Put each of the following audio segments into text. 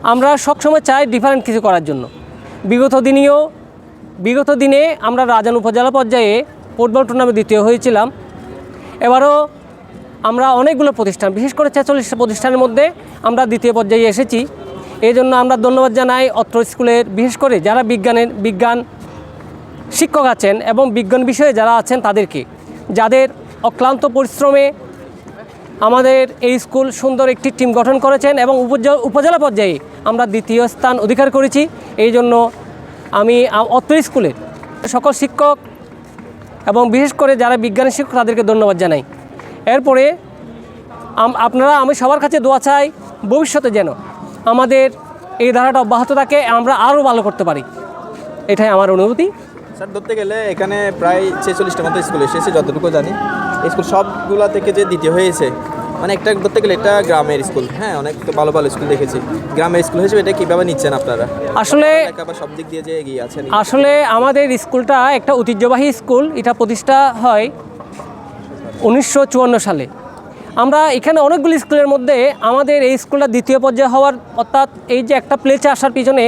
আমরা সবসময় চাই ডিফারেন্ট কিছু করার জন্য। বিগত দিনে আমরা রাজান উপজেলা পর্যায়ে ফুটবল টুর্নামেন্ট দ্বিতীয় হয়েছিলাম। এবারও আমরা অনেকগুলো প্রতিষ্ঠান, বিশেষ করে 46টা প্রতিষ্ঠানের মধ্যে আমরা দ্বিতীয় পর্যায়ে এসেছি। এই জন্য আমরা ধন্যবাদ জানাই অত্র স্কুলের, বিশেষ করে যারা বিজ্ঞান শিক্ষক আছেন এবং বিজ্ঞান বিষয়ে যারা আছেন তাদেরকে, যাদের অক্লান্ত পরিশ্রমে আমাদের এই স্কুল সুন্দর একটি টিম গঠন করেছেন এবং উপজেলা পর্যায়ে আমরা দ্বিতীয় স্থান অধিকার করেছি। এই জন্য আমি অত্র স্কুলের সকল শিক্ষক এবং বিশেষ করে যারা বিজ্ঞানের শিক্ষক তাদেরকে ধন্যবাদ জানাই। এরপরে আমি সবার কাছে দোয়া চাই ভবিষ্যতে যেন আমাদের এই ধারাটা অব্যাহত থাকে, আমরা আরও ভালো করতে পারি, এটাই আমার অনুভূতি। স্যার, ধরতে গেলে এখানে প্রায় 46টার মতো স্কুল এসেছে যতটুকু জানি। স্কুল সবগুলা থেকে যে দ্বিতীয় হয়েছে, মানে একটা ধরতে গেলে এটা গ্রামের স্কুল। হ্যাঁ, অনেক তো ভালো ভালো স্কুল দেখেছি। গ্রামের স্কুল হিসেবে এটা কীভাবে নিচ্ছেন আপনারা? আসলে সব দিক দিয়ে যে এগিয়ে আছেন। আসলে আমাদের স্কুলটা একটা ঐতিহ্যবাহী স্কুল। এটা প্রতিষ্ঠা হয় 1954 সালে। আমরা এখানে অনেকগুলি স্কুলের মধ্যে আমাদের এই স্কুলটা দ্বিতীয় পর্যায়ে হওয়ার, অর্থাৎ এই যে একটা প্লেসে আসার পিছনে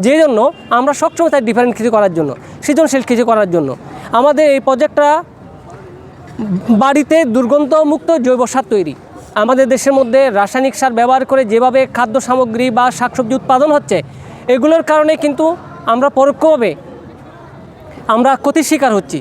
যে জন্য আমরা সবসময় তাই ডিফারেন্ট কিছু করার জন্য, সৃজনশীল কিছু করার জন্য আমাদের এই প্রজেক্টটা বাড়িতে দুর্গন্ধমুক্ত জৈব সার তৈরি। আমাদের দেশের মধ্যে রাসায়নিক সার ব্যবহার করে যেভাবে খাদ্য সামগ্রী বা শাকসবজি উৎপাদন হচ্ছে, এগুলোর কারণে কিন্তু আমরা পরোক্ষভাবে ক্ষতির শিকার হচ্ছি।